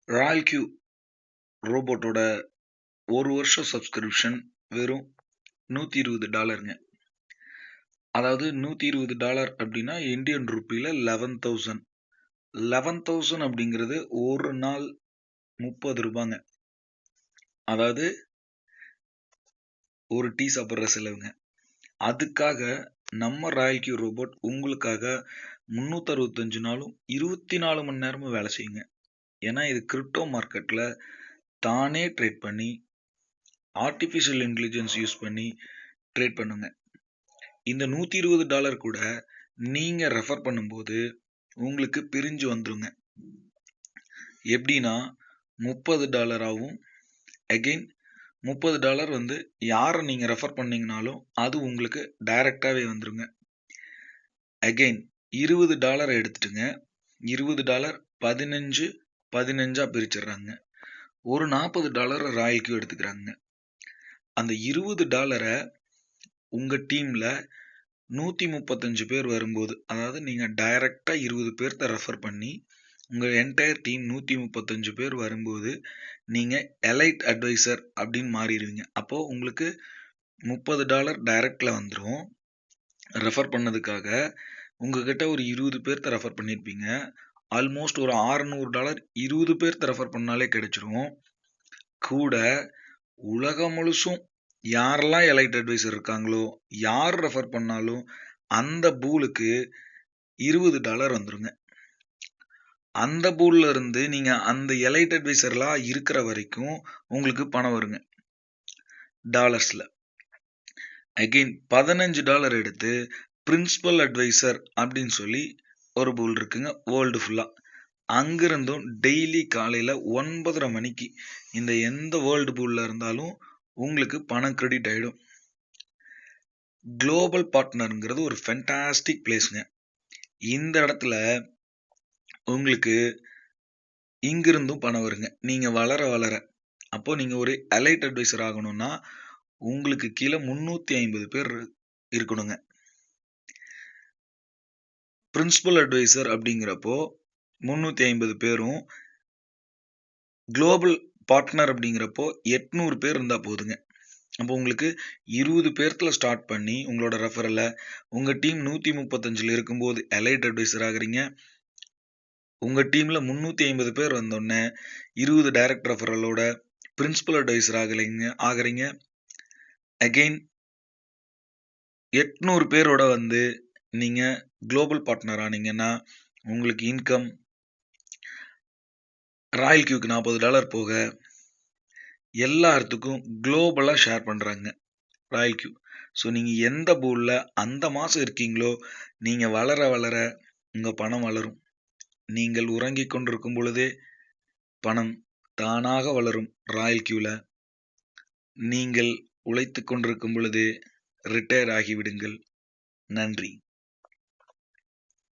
Royal Q ரோபோட்டோட ஒரு வருஷம் subscription வெறும் $120ங்க. அதாவது $120 அப்படின்னா இந்தியன் ருப்பியில் 11,000. 11,000 அப்படிங்கிறது ஒரு நாள் ₹30. அதாவது ஒரு டீ சாப்பிட்ற செலவுங்க. அதுக்காக நம்ம ராயல் கியூ ரோபோட் உங்களுக்காக 365 நாளும் 24 மணி நேரமும் வேலை செய்யுங்க. ஏன்னா இது கிரிப்டோ மார்க்கெட்டில் தானே ட்ரேட் பண்ணி ஆர்டிஃபிஷியல் இன்டெலிஜென்ஸ் யூஸ் பண்ணி ட்ரேட் பண்ணுங்க. இந்த $120 கூட நீங்கள் ரெஃபர் பண்ணும்போது உங்களுக்கு பிரிஞ்சு வந்துருங்க. எப்படின்னா $30 அகெயின் $30 வந்து யாரை நீங்கள் ரெஃபர் பண்ணீங்கனாலும் அது உங்களுக்கு டைரெக்டாகவே வந்துருங்க. அகெயின் $20 எடுத்துட்டுங்க. $20 15 பிரிச்சிடுறாங்க. ஒரு $40 ராயல் கியூ எடுத்துக்கிறாங்க. அந்த $20 உங்கள் டீமில் 135 பேர் வரும்போது, அதாவது நீங்கள் டைரெக்டாக 20 பேர்த்த ரெஃபர் பண்ணி உங்கள் என்டையர் டீம் 135 பேர் வரும்போது நீங்கள் எலைட் அட்வைசர் அப்படின்னு மாறிடுவீங்க. அப்போது உங்களுக்கு $30 டைரெக்டில் வந்துடும். ரெஃபர் பண்ணதுக்காக உங்ககிட்ட ஒரு 20 பேர்த்த ரெஃபர் பண்ணியிருப்பீங்க. ஆல்மோஸ்ட் ஒரு $600 20 பேர்த்த ரெஃபர் பண்ணாலே கிடைச்சிரும். கூட உலகம் முழுசும் யாரெல்லாம் எலைட் அட்வைசர் இருக்காங்களோ யார் ரெஃபர் பண்ணாலும் அந்த பூலுக்கு $20 வந்துருங்க. அந்த பூல்ல இருந்து நீங்க அந்த எலைட் அட்வைசர்லாம் இருக்கிற வரைக்கும் உங்களுக்கு பணம் வருங்க டாலர்ஸ்ல. அகெயின் $15 எடுத்து பிரின்சிபல் அட்வைசர் அப்படின்னு சொல்லி ஒரு பூல் இருக்குங்க வேர்ல்டு ஃபுல்லா. அங்கிருந்தும் டெய்லி காலையில் 9:30 மணிக்கு இந்த எந்த வேர்ல்டு பூலில் இருந்தாலும் உங்களுக்கு பணம் கிரெடிட் ஆகிடும். குளோபல் பார்ட்னருங்கிறது ஒரு ஃபென்டாஸ்டிக் பிளேஸுங்க. இந்த இடத்துல உங்களுக்கு இங்கிருந்தும் பணம் வருங்க. நீங்கள் வளர வளர அப்போது நீங்கள் ஒரு எலைட் அட்வைசர் ஆகணும்னா உங்களுக்கு கீழே 350 பேர் இருக்கணுங்க. பிரின்சிபல் அட்வைசர் அப்படிங்கிறப்போ 350 பேரும், குளோபல் பார்ட்னர் அப்படிங்கிறப்போ 800 பேர் இருந்தால் போதுங்க. அப்போ உங்களுக்கு 20 பேர்த்துல ஸ்டார்ட் பண்ணி உங்களோட ரெஃபரலை உங்கள் டீம் 135 இருக்கும்போது எலைட் அட்வைசர் ஆகுறீங்க. உங்கள் டீமில் 350 பேர் வந்தோடனே 20 டைரக்ட் ரெஃபரலோட பிரின்சிபல் அட்வைசர் ஆகுறீங்க. அகெயின் 800 பேரோட வந்து நீங்கள் குளோபல் பார்ட்னர் ஆனீங்கன்னா உங்களுக்கு இன்கம் ராயல் கியூக்கு $40 போக எல்லாத்துக்கும் குளோபலாக ஷேர் பண்ணுறாங்க ராயல் கியூ. ஸோ நீங்கள் எந்த பூலில் அந்த மாதம் இருக்கீங்களோ நீங்கள் வளர வளர உங்கள் பணம் வளரும். நீங்கள் உறங்கிக் கொண்டிருக்கும் பொழுதே பணம் தானாக வளரும் ராயல் கியூவில். நீங்கள் உழைத்து கொண்டிருக்கும் பொழுதே ரிட்டையர் ஆகிவிடுங்கள். நன்றி.